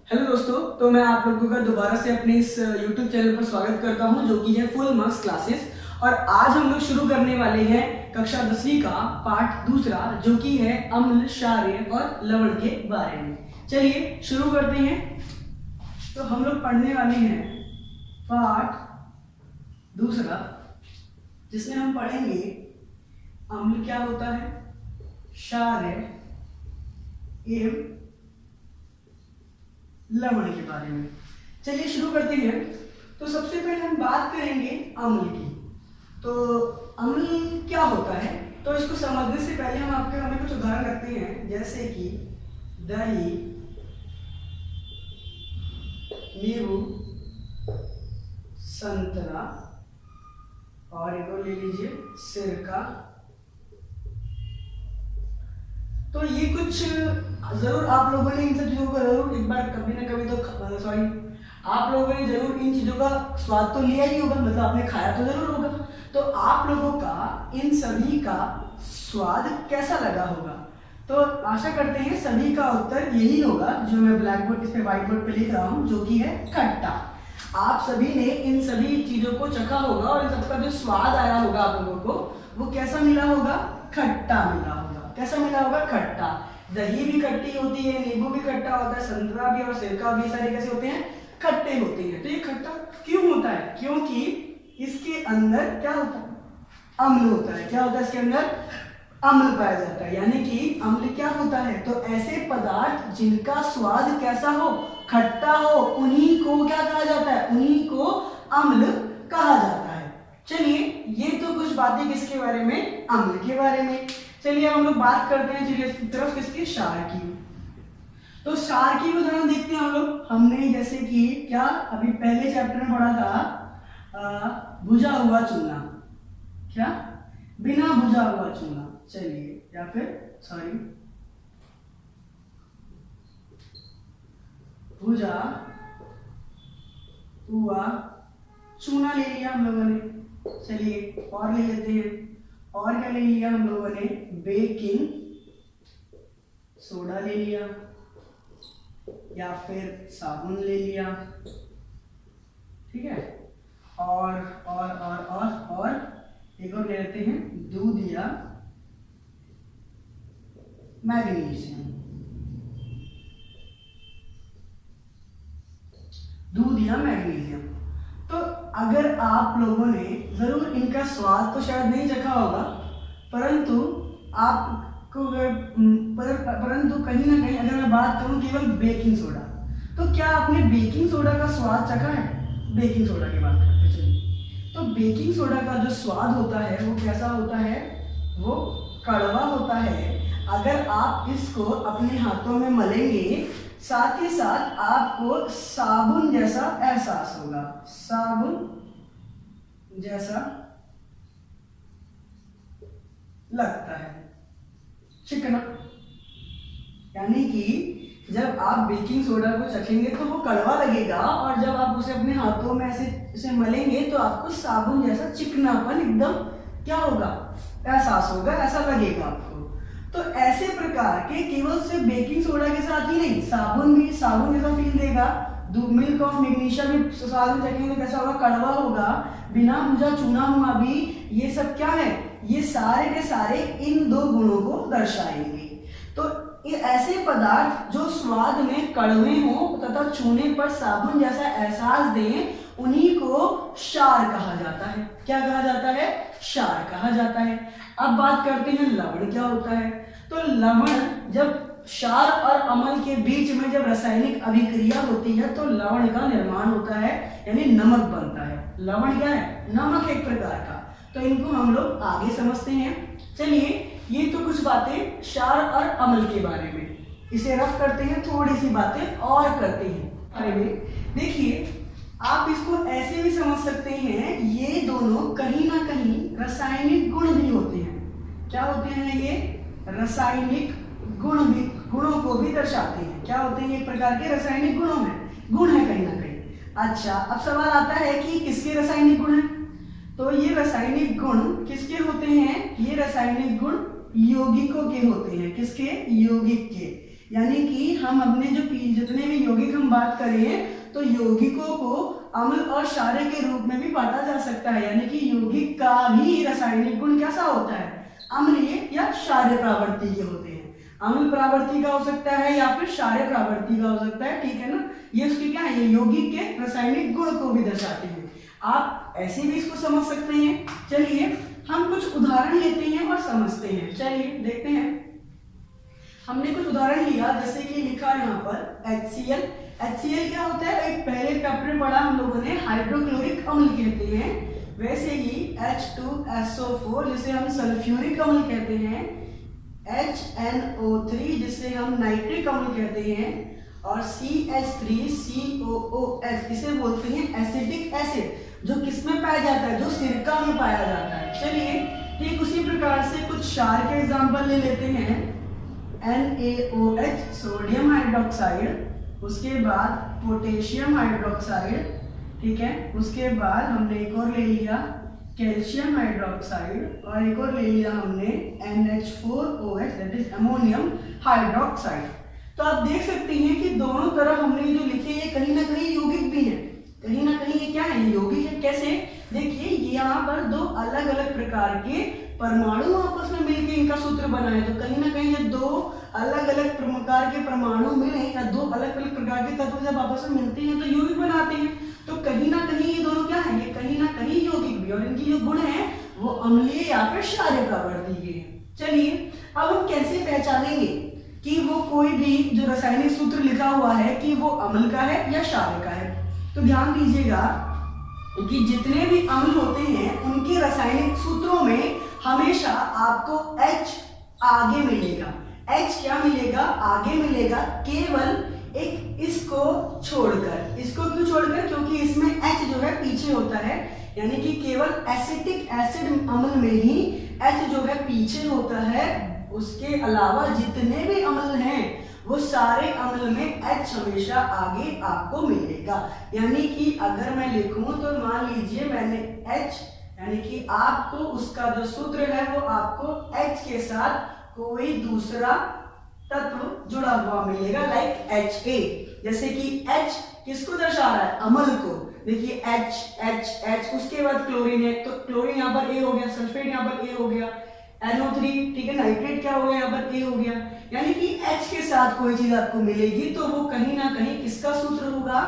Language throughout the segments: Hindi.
हेलो दोस्तों, तो मैं आप लोगों का दोबारा से अपने इस YouTube चैनल पर स्वागत करता हूं जो कि है फुल मार्क्स क्लासेस। और आज हम लोग शुरू करने वाले हैं कक्षा 10वीं का पाठ दूसरा जो कि है अम्ल, क्षारीय और लवण के बारे में। चलिए शुरू करते हैं। तो हम लोग पढ़ने वाले हैं पाठ दूसरा जिसमें हम पढ़ेंगे अम्ल क्या होता है, क्षारीय एवं लवण के बारे में। चलिए शुरू करते हैं। तो सबसे पहले हम बात करेंगे अम्ल की। तो अम्ल क्या होता है, तो इसको समझने से पहले हमें कुछ उदाहरण रखते हैं, जैसे कि दही, नींबू, संतरा और एक और ले लीजिए सिरका। तो ये कुछ जरूर आप लोगों ने इन सब चीजों को जरूर एक बार कभी ना कभी तो आप लोगों ने जरूर इन चीजों का स्वाद तो लिया ही होगा, मतलब आपने खाया तो जरूर होगा। तो आप लोगों का इन सभी का स्वाद कैसा लगा होगा? तो आशा करते हैं सभी का उत्तर यही होगा जो मैं ब्लैक बोर्ड इस पे व्हाइट बोर्ड पे लिख रहा हूँ, जो कि है खट्टा। आप सभी ने इन सभी चीजों को चखा होगा और इन सबका जो स्वाद आया होगा आप लोगों को वो कैसा मिला होगा? खट्टा मिला होगा। कैसा मिला होगा? खट्टा। दही भी खट्टी होती है, नींबू भी खट्टा होता है, संतरा भी और सिरका भी, सारे कैसे होते हैं? खट्टे होते हैं। तो ये खट्टा क्यों होता है? क्योंकि इसके अंदर क्या होता है? अम्ल होता है। क्या होता है इसके अंदर? अम्ल पाया जाता है। यानी कि अम्ल क्या होता है? तो ऐसे पदार्थ जिनका स्वाद कैसा हो? खट्टा हो, उन्हीं को क्या कहा जाता है? उन्हीं को अम्ल कहा जाता है। चलिए ये तो कुछ बातें किसके बारे में? अम्ल के बारे में। चलिए अब हम लोग बात करते हैं तरफ किसकी? क्षार की। तो क्षार की उदाहरण देखते हैं हम लोग। हमने जैसे कि क्या अभी पहले चैप्टर में पढ़ा था, भुजा हुआ चूना। क्या? बिना भुजा हुआ चूना। चलिए या फिर भुजा हुआ चूना ले लिया हम लोगों ने। चलिए और ले लेते हैं। और क्या ले लिया हम लोगों ने? बेकिंग सोडा ले लिया या फिर साबुन ले लिया। ठीक है। और एक और ले लेते हैं, दूध या मैग्नीशियम। दूध या मैग्नीशियम। तो अगर आप लोगों ने जरूर इनका स्वाद तो शायद नहीं चखा होगा, परंतु आपको परंतु कहीं ना कहीं अगर मैं बात करूं केवल बेकिंग सोडा, तो क्या आपने बेकिंग सोडा का स्वाद चखा है? बेकिंग सोडा की बात करते चलिए। तो बेकिंग सोडा का जो स्वाद होता है वो कैसा होता है? वो कड़वा होता है। अगर आप इसको अपने हाथों में मलेंगे, साथ ही साथ आपको साबुन जैसा एहसास होगा। साबुन जैसा लगता है, चिकना। यानी कि जब आप बेकिंग सोडा को चखेंगे तो वो कड़वा लगेगा, और जब आप उसे अपने हाथों में ऐसे मलेंगे तो आपको साबुन जैसा चिकनापन एकदम क्या होगा? एहसास होगा, ऐसा लगेगा आपको। तो ऐसे प्रकार के केवल सिर्फ बेकिंग सोडा के साथ ही नहीं, साबुन भी साबुन जैसा फील देगा। मिल्क ऑफ मैग्नीशियम भी स्वाद में चखेंगे तो कैसा होगा? कड़वा होगा। बिना भुजा चुना हुआ भी, ये सब क्या है? ये सारे के सारे इन दो गुणों को दर्शाएंगे। तो ये ऐसे पदार्थ जो स्वाद में कड़वे हों तथा छूने पर साबुन जैसा एहसास दें, उन्हीं को क्षार कहा जाता है। क्या कहा जाता है? क्षार कहा जाता है। अब बात करते हैं लवण क्या होता है। तो लवण जब क्षार और अम्ल के बीच में जब रासायनिक अभिक्रिया होती है तो लवण का निर्माण होता है, यानी नमक बनता है। लवण क्या है? नमक एक प्रकार का। तो इनको हम लोग आगे समझते हैं। चलिए ये तो कुछ बातें क्षार और अम्ल के बारे में, इसे रफ करते हैं, थोड़ी सी बातें और करते हैं बारे में। देखिए आप इसको ऐसे भी समझ सकते हैं, ये दोनों कहीं ना कहीं रासायनिक गुण भी होते हैं। क्या होते हैं ये? रासायनिक गुणों को भी दर्शाते हैं। क्या होते हैं? एक प्रकार के रासायनिक गुण है कहीं ना कहीं। अच्छा, अब सवाल आता है कि किसके रासायनिक गुण हैं? तो ये रासायनिक गुण किसके होते हैं? ये रासायनिक गुण यौगिकों के होते हैं। किसके? यौगिक के। यानी कि हम अपने जो जितने भी यौगिक हम बात करें तो यौगिकों को अम्ल और क्षारीय के रूप में भी बांटा जा सकता है, यानी कि यौगिक का भी रासायनिक गुण कैसा होता है, अम्लीय या क्षारीय प्रवृत्ति के होते हैं। अम्ल प्रवृत्ति का हो सकता है या फिर क्षारीय प्रवृत्ति का हो सकता है, ठीक है ना। ये उसकी क्या है, ये यौगिक के रासायनिक गुण को भी दर्शाते हैं। आप ऐसे भी इसको समझ सकते हैं। चलिए हम कुछ उदाहरण लेते हैं और समझते हैं। चलिए देखते हैं। हमने कुछ उदाहरण लिया, जैसे कि लिखा है यहाँ पर HCl। HCl क्या होता है, एक पहले चैप्टर में पढ़ा हम लोगों ने, हाइड्रोक्लोरिक अम्ल कहते हैं। वैसे ही H2SO4 जिसे हम सल्फ्यूरिक अम्ल कहते हैं, HNO3 जिसे हम नाइट्रिक अम्ल कहते हैं, और CH3COOH इसे बोलते हैं एसिटिक एसिड, जो किसमें पाया जाता है, जो सिरका में पाया जाता है। चलिए ठीक उसी प्रकार से कुछ क्षार के एग्जांपल ले लेते हैं। NaOH सोडियम हाइड्रोक्साइड, उसके बाद पोटेशियम हाइड्रोक्साइड, ठीक है। उसके बाद हमने एक और ले लिया कैल्शियम हाइड्रोक्साइड, और एक और ले लिया हमने NH4OH that is ammonium hydroxide. तो आप देख सकते हैं कि दोनों तरफ हमने जो लिखे ये कहीं ना कहीं यौगिक भी है, कहीं ना कहीं ये क्या है, यौगिक है। कैसे, देखिए यहाँ पर दो अलग अलग प्रकार के परमाणु आपस में मिलकर इनका सूत्र बना है। तो कहीं ना कहीं ये दो अलग अलग प्रकार के परमाणु मिले या दो अलग अलग प्रकार के तत्व जब आपस में मिलते हैं तो यौगिक बनाते हैं। तो कहीं ना कहीं ये दोनों क्या है, ये कहीं ना कहीं यौगिक भी, और इनकी जो गुण है वो अम्लीय या फिर क्षारीय प्रवृत्ति के हैं। चलिए अब हम कैसे पहचानेंगे कि वो कोई भी जो रासायनिक सूत्र लिखा हुआ है कि वो अम्ल का है या क्षारीय का है। तो ध्यान दीजिएगा कि जितने भी अम्ल होते हैं उनके रासायनिक सूत्रों में हमेशा आपको H आगे मिलेगा। H क्या मिलेगा, आगे मिलेगा, केवल एक इसको छोड़कर। इसको क्यों छोड़कर, क्योंकि इसमें H जो है पीछे होता है, यानी कि केवल एसिटिक एसिड अम्ल में ही H जो है पीछे होता है। उसके अलावा जितने भी अम्ल हैं वो सारे अम्ल में H हमेशा आगे आपको मिलेगा। यानी कि अगर मैं लिखूं तो मान लीजिए मैंने H, यानी कि आपको उसका जो सूत्र है वो आपको H के साथ कोई दूसरा तत्व जुड़ा हुआ मिलेगा, लाइक Ha। जैसे कि H किसको दर्शा रहा है, अम्ल को। देखिए H, उसके बाद क्लोरीन है, तो क्लोरीन यहाँ पर A हो गया, सल्फेट यहाँ पर A हो गया, NO3, ठीक है, नाइट्रेट क्या हो गया, यहाँ पर A हो गया। यानी कि H के साथ कोई चीज आपको मिलेगी तो वो कहीं ना कहीं किसका सूत्र होगा,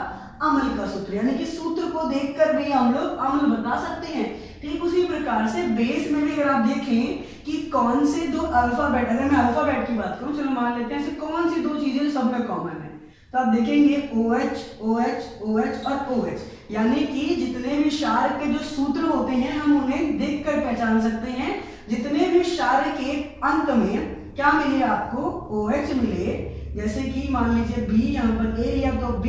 अम्ल का सूत्र। यानी कि सूत्र को देखकर भी हम लोग अम्ल बता सकते हैं। ठीक उसी प्रकार से बेस में भी अगर आप देखें कि कौन से दो अल्फाबेट, अगर मैं अल्फाबेट की बात करूं, चलो मान लेते हैं ऐसे कौन सी दो चीजें सब में कॉमन है, तो आप देखेंगे OH, OH, OH और OH। यानी कि जितने भी क्षार के जो सूत्र होते हैं हम उन्हें देखकर पहचान सकते हैं। जितने भी क्षार के अंत में क्या मिले आपको, OH मिले। जैसे कि मान लीजिए B, यहाँ पर A लिया तो B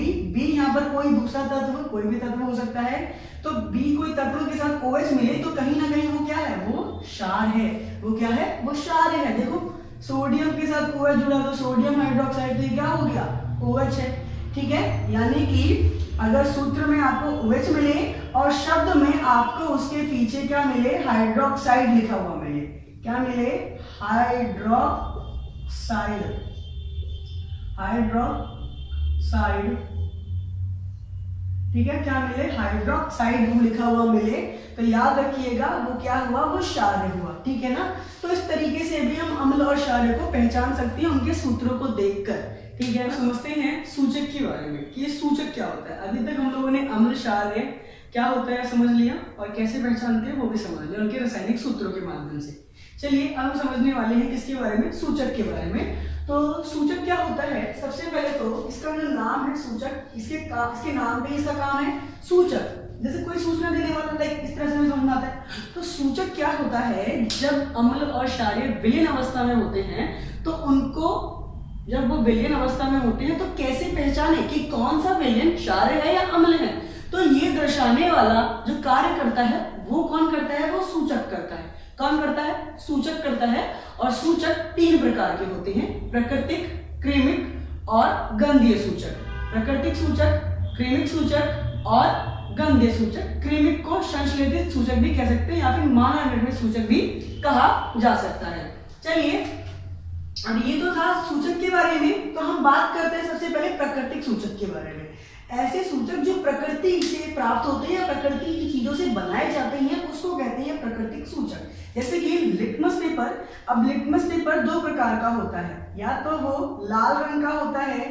यहाँ पर कोई दूसरा तत्व, कोई भी तत्व हो सकता है, तो B कोई तत्व के साथ OH मिले तो कहीं ना कहीं वो क्या है, वो क्षार है। वो क्या है, वो क्षार है। देखो सोडियम के साथ OH जुड़ा तो सोडियम हाइड्रोक्साइड, तो क्या हो गया, OH है। ठीक है, यानी कि अगर सूत्र में आपको OH मिले और शब्द में आपको उसके पीछे क्या मिले, हाइड्रोक्साइड लिखा हुआ मिले। क्या मिले, हाइड्रोक्साइड, हाइड्रोक्साइड, ठीक है, क्या मिले, हाइड्रोक्साइड लिखा हुआ मिले, तो याद रखिएगा वो क्या हुआ, वो क्षारीय हुआ। ठीक है ना। तो इस तरीके से भी हम अम्ल और क्षारीय को पहचान सकते हैं उनके सूत्रों को देखकर। ठीक है, समझते हैं सूचक के बारे में कि ये सूचक क्या होता है। अभी तक हम लोगों ने अम्ल क्षारीय क्या होता है समझ लिया, और कैसे पहचानते हैं वो भी समझ लिया उनके रासायनिक सूत्रों के माध्यम से। चलिए अब हम समझने वाले हैं किसके बारे में, सूचक के बारे में। तो सूचक क्या होता है, सबसे पहले तो इसका जो नाम है सूचक, इसके नाम पे इसका काम है सूचक। जैसे कोई सूचना देने वाला, लाइक इस तरह से समझना आता है। तो सूचक क्या होता है, जब अम्ल और क्षारीय विलयन अवस्था में होते हैं तो उनको, जब वो विलयन अवस्था में होते हैं तो कैसे पहचाने कि कौन सा विलयन क्षारीय है या अम्ल है। तो ये दर्शाने वाला जो कार्य करता है वो कौन करता है, वो सूचक करता है। कौन करता है, सूचक करता है। और सूचक तीन प्रकार के होते हैं, प्राकृतिक, क्रेमिक और गंधीय सूचक। प्राकृतिक सूचक, क्रेमिक सूचक और गंधीय सूचक। क्रेमिक को संश्लेषित सूचक भी कह सकते हैं या फिर मानव निर्मित सूचक भी कहा जा सकता है। चलिए और ये तो था सूचक के बारे में। तो हम बात करते हैं सबसे पहले प्राकृतिक सूचक के बारे में। ऐसे सूचक जो प्रकृति से प्राप्त होते हैं या प्रकृति की चीजों से बनाए जाते हैं उसको कहते हैं प्राकृतिक सूचक। जैसे कि लिटमस पेपर। अब लिटमस पेपर दो प्रकार का होता है, या तो वो लाल रंग का होता है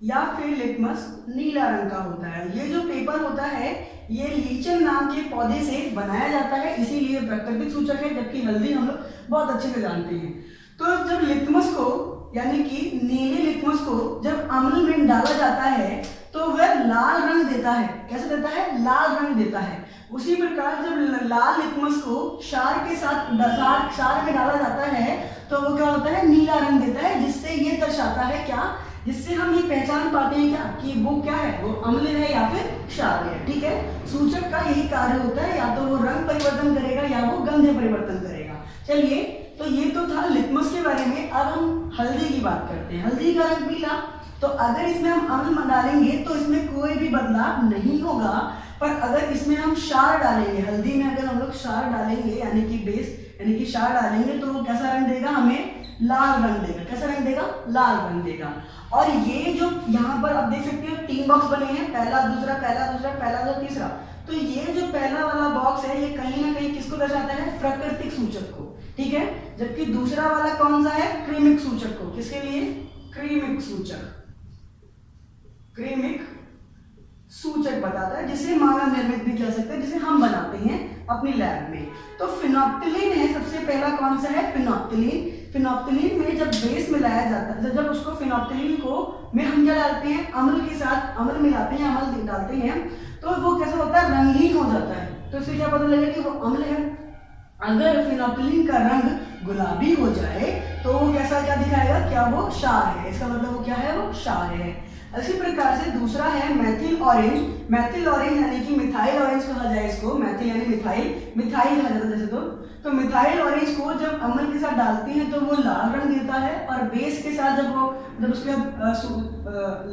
या फिर लिटमस नीला रंग का होता है। ये जो पेपर होता है ये लीचन नाम के पौधे से बनाया जाता है, इसीलिए प्राकृतिक सूचक है। जबकि हल्दी हम लोग बहुत अच्छे से जानते हैं। तो जब लिटमस को यानी कि नीले लिटमस को जब अम्ल में डाला जाता है तो वह लाल रंग देता है। कैसे देता है? लाल रंग देता है। उसी प्रकार जब लाल लिटमस को क्षार के साथ क्षार में डाला जाता है तो वो क्या होता है? नीला रंग देता है, जिससे ये दर्शाता है क्या, जिससे हम ये पहचान पाते हैं क्या कि वो क्या है, वो अम्ल है या फिर क्षार है। ठीक है, सूचक का यही कार्य होता है, या तो वो रंग परिवर्तन करेगा या वो गंध परिवर्तन करेगा। चलिए, तो ये तो था लिटमस के बारे में। अब हम हल्दी की बात करते हैं। हल्दी का रंग पीला, तो अगर इसमें हम अम्ल डालेंगे तो इसमें कोई भी बदलाव नहीं होगा। पर अगर इसमें हम क्षार डालेंगे, हल्दी में अगर हम लोग क्षार डालेंगे यानी कि बेस यानी कि क्षार डालेंगे तो वो कैसा रंग देगा? हमें लाल रंग देगा। कैसा रंग देगा? लाल रंग देगा। और ये जो यहाँ पर आप देख सकते हो 3 बॉक्स बने हैं, पहला दूसरा पहला दूसरा पहला दूसरा तीसरा। तो ये जो पहला वाला बॉक्स है ये कहीं ना कहीं किसको दर्शाता है? प्राकृतिक सूचक को। ठीक है, जबकि दूसरा वाला कौन सा है? क्रीमिक सूचक को। किसके लिए? क्रीमिक सूचक। क्रीमिक सूचक बताता है, जिसे मानव निर्मित भी कह सकते हैं, जिसे हम बनाते हैं अपनी लैब में। तो फिनोप्टिलीन है सबसे पहला। कौन सा है? फिनोप्टिलीन। फिनोप्टिलीन में जब बेस मिलाया जाता है, जब उसको फिनोप्टिलीन को में हम क्या डालते हैं? अम्ल के साथ अम्ल मिलाते हैं, अम्ल डालते हैं, तो वो कैसा होता है? रंगीन हो जाता है। तो इससे क्या पता लगेगा कि वो अम्ल है? अगर फिनोप्टिलीन का रंग गुलाबी हो जाए तो वो कैसा क्या दिखाएगा? क्या वो क्षार है। इसका मतलब वो क्या है? वो क्षार है। इसी प्रकार से दूसरा है मैथिल ऑरेंज। मैथिल ऑरेंज यानी कि मिथाइल ऑरेंज कहा जाए इसको। मैथिल यानी मिथाइल, मिथाइल कहा जाता है जैसे। तो मिथाइल ऑरेंज को जब अम्ल के साथ डालते हैं तो वो लाल रंग देता है, और बेस के साथ जब उसके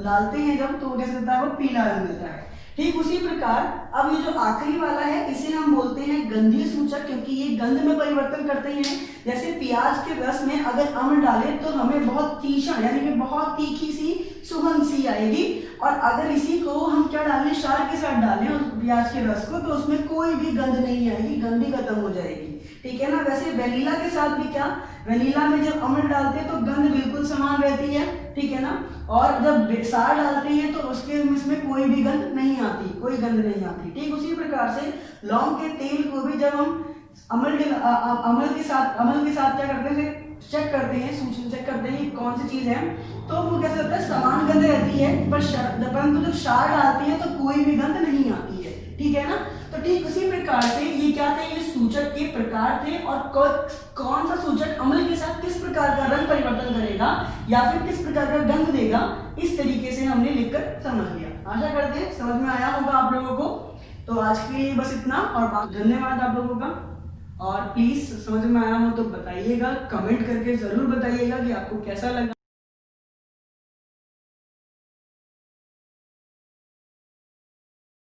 डालते हैं तो वो कैसे देता है? वो पीला रंग देता है। ठीक उसी प्रकार अब ये जो आखिरी वाला है इसे हम बोलते हैं गंधीय सूचक, क्योंकि ये गंध में परिवर्तन करते हैं। जैसे प्याज के रस में अगर अम्ल डालें तो हमें बहुत तीखा यानी कि बहुत तीखी सी सुगंध सी आएगी, और अगर इसी को हम क्या डालें? क्षार के साथ डालें और प्याज के रस को, तो उसमें कोई भी गंध नहीं आएगी, गंधी खत्म हो जाएगी। ठीक है ना। वैसे वेनिला के साथ भी क्या, वेनिला में जब अम्ल डालते हैं तो गंध बिल्कुल समान रहती है। ठीक है ना। और जब क्षार डालते हैं तो उसके इसमें कोई भी गंध नहीं आती, कोई गंध नहीं आती। ठीक उसी प्रकार से लौंग के तेल को भी जब हम अम्ल के साथ क्या करते हैं? चेक करते हैं, सूचना चेक करते हैं कौन सी चीज है, तो वो कैसे होता है? समान गंध रहती है, परंतु जब क्षार डालती है तो कोई भी गंध नहीं आती है। ठीक है ना। तो ठीक उसी प्रकार से ये क्या थे? ये सूचक के प्रकार थे, और कौन सा सूचक अम्ल के साथ किस प्रकार का रंग परिवर्तन करेगा या फिर किस प्रकार का गंध देगा, इस तरीके से हमने लिखकर समझ लिया। आशा करते हैं समझ में आया होगा आप लोगों को। तो आज के लिए बस इतना, और धन्यवाद आप लोगों का। और प्लीज समझ में आया हो तो बताइएगा, कमेंट करके जरूर बताइएगा कि आपको कैसा लगा।